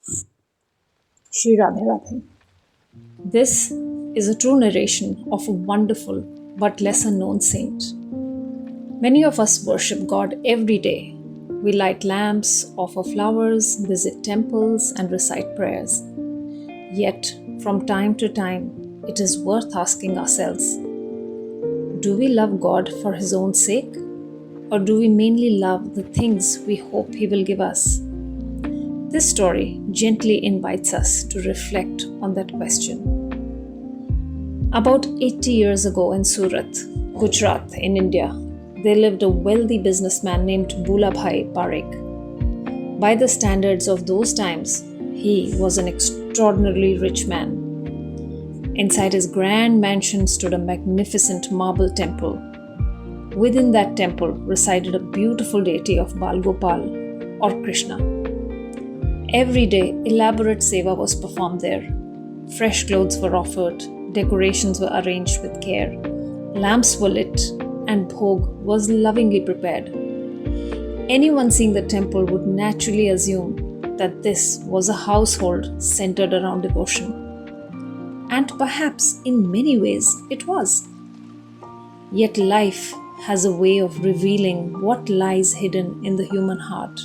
Shri Radhe Radhe. This is a true narration of a wonderful but lesser known saint. Many of us worship God every day. We light lamps, offer flowers, visit temples, and recite prayers. Yet, from time to time, it is worth asking ourselves, do we love God for His own sake? Or do we mainly love the things we hope He will give us? This story gently invites us to reflect on that question. About 80 years ago in Surat, Gujarat in India, there lived a wealthy businessman named Bhulabhai Parekh. By the standards of those times, he was an extraordinarily rich man. Inside his grand mansion stood a magnificent marble temple. Within that temple resided a beautiful deity of Bal Gopal or Krishna. Every day, elaborate seva was performed there. Fresh clothes were offered, decorations were arranged with care, lamps were lit, and bhog was lovingly prepared. Anyone seeing the temple would naturally assume that this was a household centered around devotion. And perhaps in many ways it was. Yet life has a way of revealing what lies hidden in the human heart.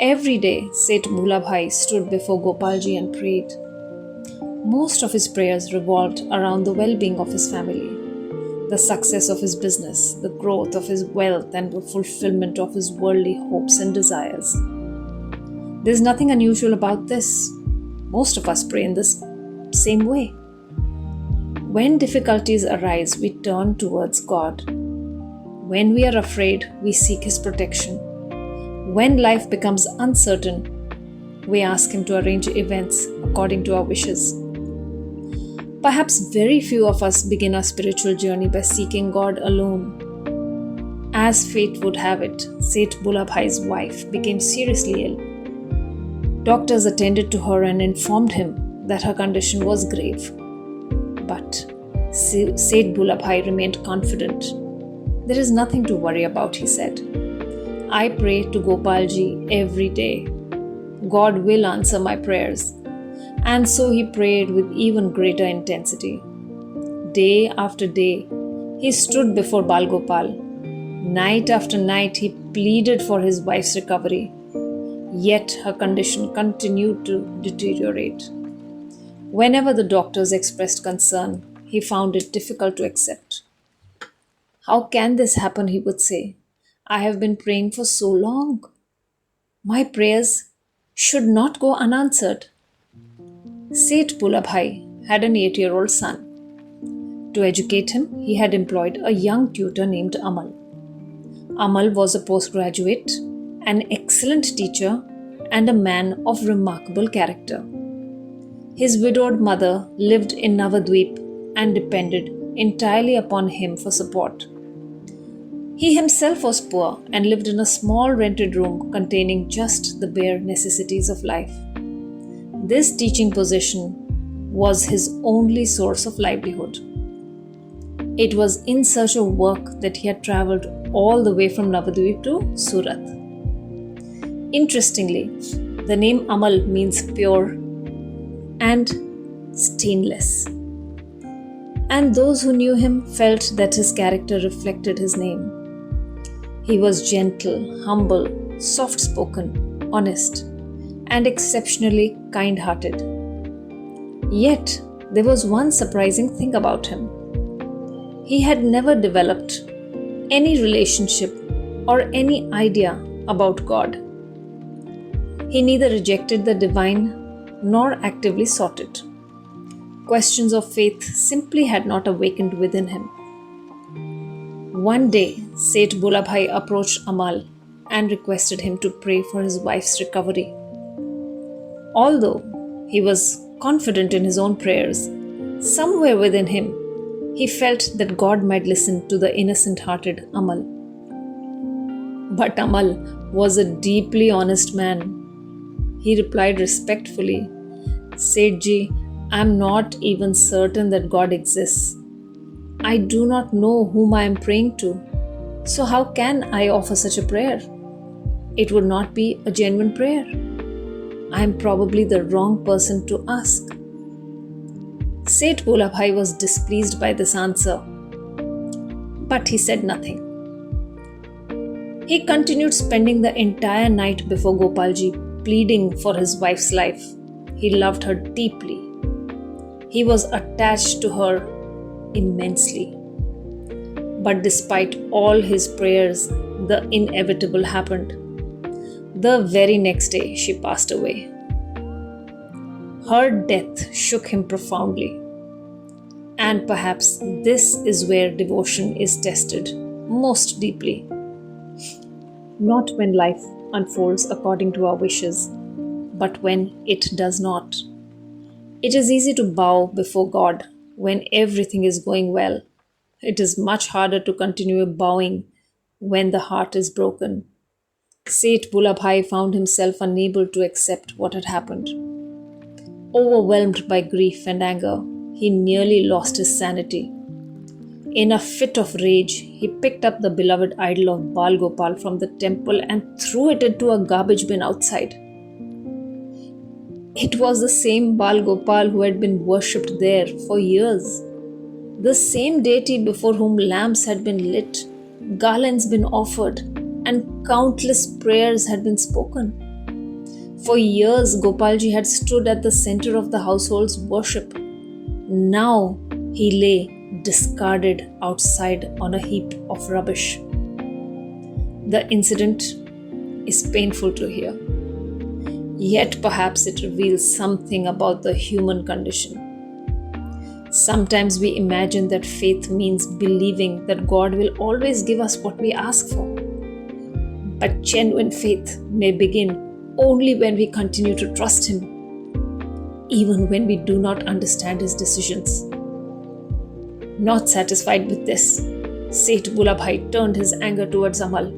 Every day, Seth Bhulabhai stood before Gopalji and prayed. Most of his prayers revolved around the well-being of his family, the success of his business, the growth of his wealth, and the fulfillment of his worldly hopes and desires. There's nothing unusual about this. Most of us pray in this same way. When difficulties arise, we turn towards God. When we are afraid, we seek His protection. When life becomes uncertain, we ask Him to arrange events according to our wishes. Perhaps very few of us begin our spiritual journey by seeking God alone. As fate would have it, Seth Bhulabhai's wife became seriously ill. Doctors attended to her and informed him that her condition was grave. But Seth Bhulabhai remained confident. There is nothing to worry about, he said. I pray to Gopalji every day. God will answer my prayers. And so he prayed with even greater intensity. Day after day, he stood before Bal Gopal. Night after night, he pleaded for his wife's recovery. Yet her condition continued to deteriorate. Whenever the doctors expressed concern, he found it difficult to accept. How can this happen, he would say. I have been praying for so long. My prayers should not go unanswered. Seth Bhulabhai had an 8-year-old son. To educate him, he had employed a young tutor named Amal. Amal was a postgraduate, an excellent teacher, and a man of remarkable character. His widowed mother lived in Navadvip and depended entirely upon him for support. He himself was poor and lived in a small rented room containing just the bare necessities of life. This teaching position was his only source of livelihood. It was in search of work that he had travelled all the way from Navadvip to Surat. Interestingly, the name Amal means pure and stainless. And those who knew him felt that his character reflected his name. He was gentle, humble, soft-spoken, honest, and exceptionally kind-hearted. Yet, there was one surprising thing about him. He had never developed any relationship or any idea about God. He neither rejected the divine nor actively sought it. Questions of faith simply had not awakened within him. One day, Seth Bhulabhai approached Amal and requested him to pray for his wife's recovery. Although he was confident in his own prayers, somewhere within him, he felt that God might listen to the innocent-hearted Amal. But Amal was a deeply honest man. He replied respectfully, Sethji, I am not even certain that God exists. I do not know whom I am praying to. So how can I offer such a prayer? It would not be a genuine prayer. I am probably the wrong person to ask. Seth Bholabhai was displeased by this answer, but he said nothing. He continued spending the entire night before Gopalji, pleading for his wife's life. He loved her deeply. He was attached to her immensely. But despite all his prayers, the inevitable happened. The very next day, she passed away. Her death shook him profoundly. And perhaps this is where devotion is tested most deeply. Not when life unfolds according to our wishes, but when it does not. It is easy to bow before God when everything is going well. It is much harder to continue bowing when the heart is broken. Seth Bholabhai found himself unable to accept what had happened. Overwhelmed by grief and anger, he nearly lost his sanity. In a fit of rage, he picked up the beloved idol of Bal Gopal from the temple and threw it into a garbage bin outside. It was the same Bal Gopal who had been worshipped there for years. The same deity before whom lamps had been lit, garlands been offered, and countless prayers had been spoken. For years, Gopalji had stood at the center of the household's worship. Now he lay discarded outside on a heap of rubbish. The incident is painful to hear. Yet perhaps it reveals something about the human condition. Sometimes we imagine that faith means believing that God will always give us what we ask for. But genuine faith may begin only when we continue to trust Him, even when we do not understand His decisions. Not satisfied with this, Seth Bholabhai turned his anger towards Amal.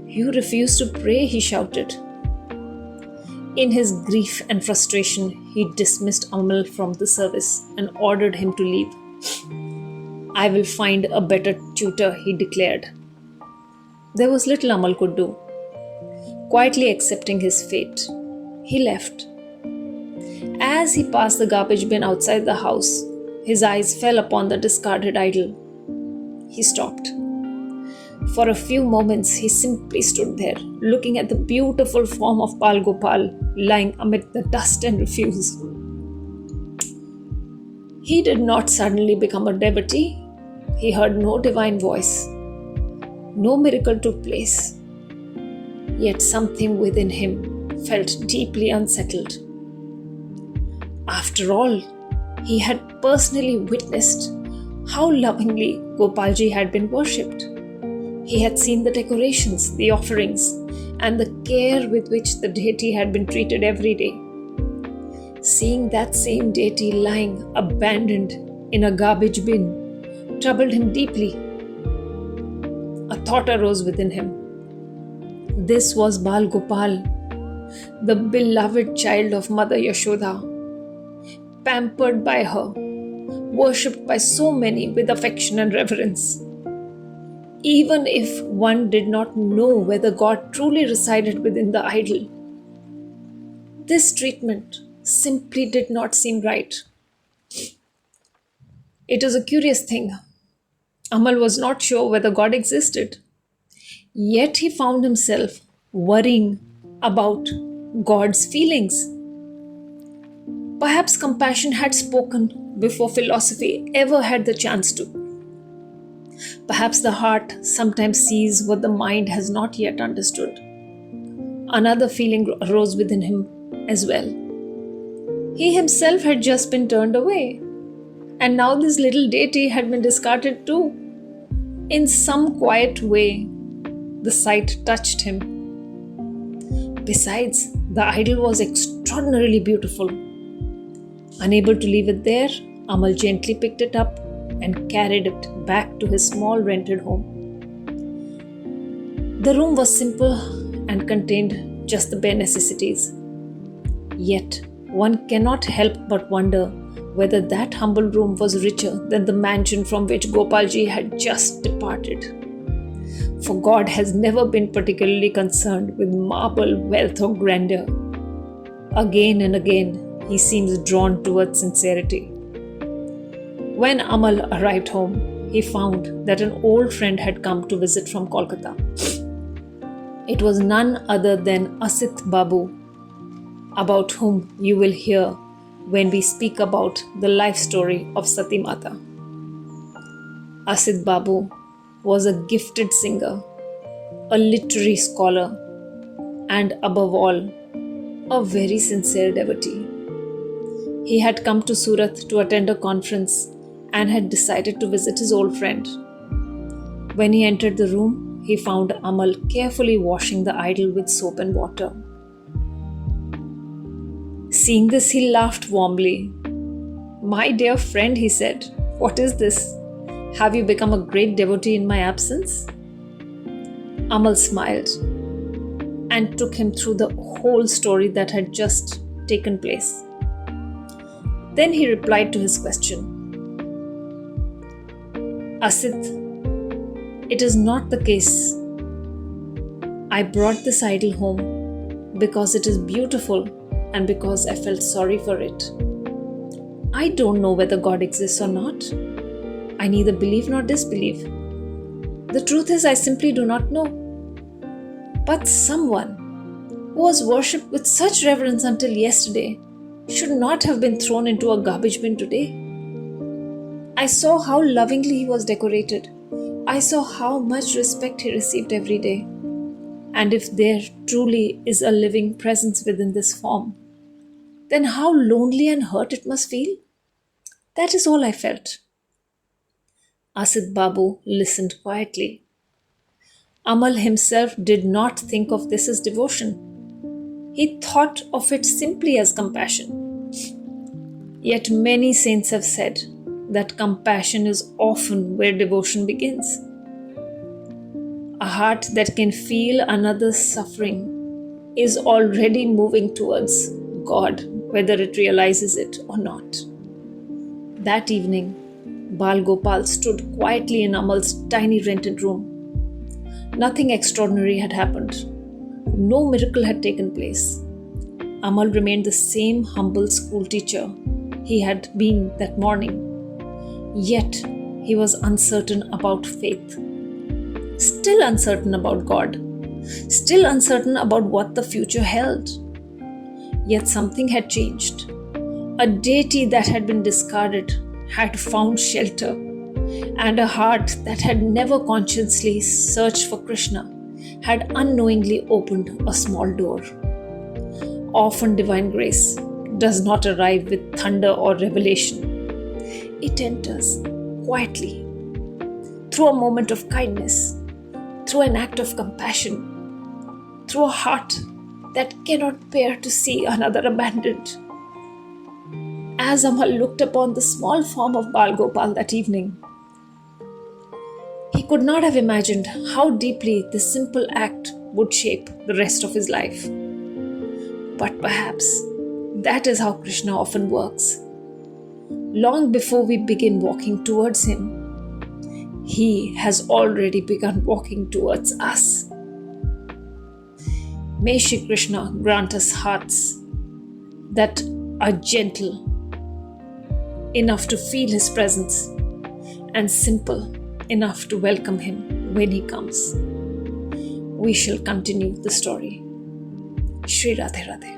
"You refuse to pray," he shouted. In his grief and frustration, he dismissed Amal from the service and ordered him to leave. "I will find a better tutor," he declared. There was little Amal could do. Quietly accepting his fate, he left. As he passed the garbage bin outside the house, his eyes fell upon the discarded idol. He stopped. For a few moments, he simply stood there, looking at the beautiful form of Bal Gopal lying amid the dust and refuse. He did not suddenly become a devotee. He heard no divine voice. No miracle took place. Yet something within him felt deeply unsettled. After all, he had personally witnessed how lovingly Gopalji had been worshipped. He had seen the decorations, the offerings, and the care with which the deity had been treated every day. Seeing that same deity lying abandoned in a garbage bin troubled him deeply. A thought arose within him. This was Bal Gopal, the beloved child of Mother Yashoda, pampered by her, worshipped by so many with affection and reverence. Even if one did not know whether God truly resided within the idol, this treatment simply did not seem right. It is a curious thing. Amal was not sure whether God existed. Yet he found himself worrying about God's feelings. Perhaps compassion had spoken before philosophy ever had the chance to. Perhaps the heart sometimes sees what the mind has not yet understood. Another feeling arose within him as well. He himself had just been turned away, and now this little deity had been discarded too. In some quiet way, the sight touched him. Besides, the idol was extraordinarily beautiful. Unable to leave it there, Amal gently picked it up and carried it back to his small rented home. The room was simple and contained just the bare necessities. Yet, one cannot help but wonder whether that humble room was richer than the mansion from which Gopalji had just departed. For God has never been particularly concerned with marble wealth or grandeur. Again and again, he seems drawn towards sincerity. When Amal arrived home, he found that an old friend had come to visit from Kolkata. It was none other than Asit Babu, about whom you will hear when we speak about the life story of Sati Mata. Asit Babu was a gifted singer, a literary scholar, and above all, a very sincere devotee. He had come to Surat to attend a conference and had decided to visit his old friend. When he entered the room, he found Amal carefully washing the idol with soap and water. Seeing this, he laughed warmly. "My dear friend," he said, "what is this? Have you become a great devotee in my absence?" Amal smiled and took him through the whole story that had just taken place. Then he replied to his question. "Asit, it is not the case. I brought this idol home because it is beautiful and because I felt sorry for it. I don't know whether God exists or not. I neither believe nor disbelieve. The truth is, I simply do not know. But someone who was worshipped with such reverence until yesterday should not have been thrown into a garbage bin today. I saw how lovingly he was decorated. I saw how much respect he received every day. And if there truly is a living presence within this form, then how lonely and hurt it must feel. That is all I felt." Asit Babu listened quietly. Amal himself did not think of this as devotion. He thought of it simply as compassion. Yet many saints have said that compassion is often where devotion begins. A heart that can feel another's suffering is already moving towards God, whether it realizes it or not. That evening, Bal Gopal stood quietly in Amal's tiny rented room. Nothing extraordinary had happened. No miracle had taken place. Amal remained the same humble school teacher he had been that morning. Yet, he was uncertain about faith. Still uncertain about God. Still uncertain about what the future held. Yet something had changed. A deity that had been discarded had found shelter, and a heart that had never consciously searched for Krishna had unknowingly opened a small door. Often divine grace does not arrive with thunder or revelation. It enters quietly, through a moment of kindness, through an act of compassion, through a heart that cannot bear to see another abandoned. As Amal looked upon the small form of Bal Gopal that evening, he could not have imagined how deeply this simple act would shape the rest of his life. But perhaps that is how Krishna often works. Long before we begin walking towards him, he has already begun walking towards us. May Shri Krishna grant us hearts that are gentle enough to feel his presence and simple enough to welcome him when he comes. We shall continue the story. Shri Radhe Radhe.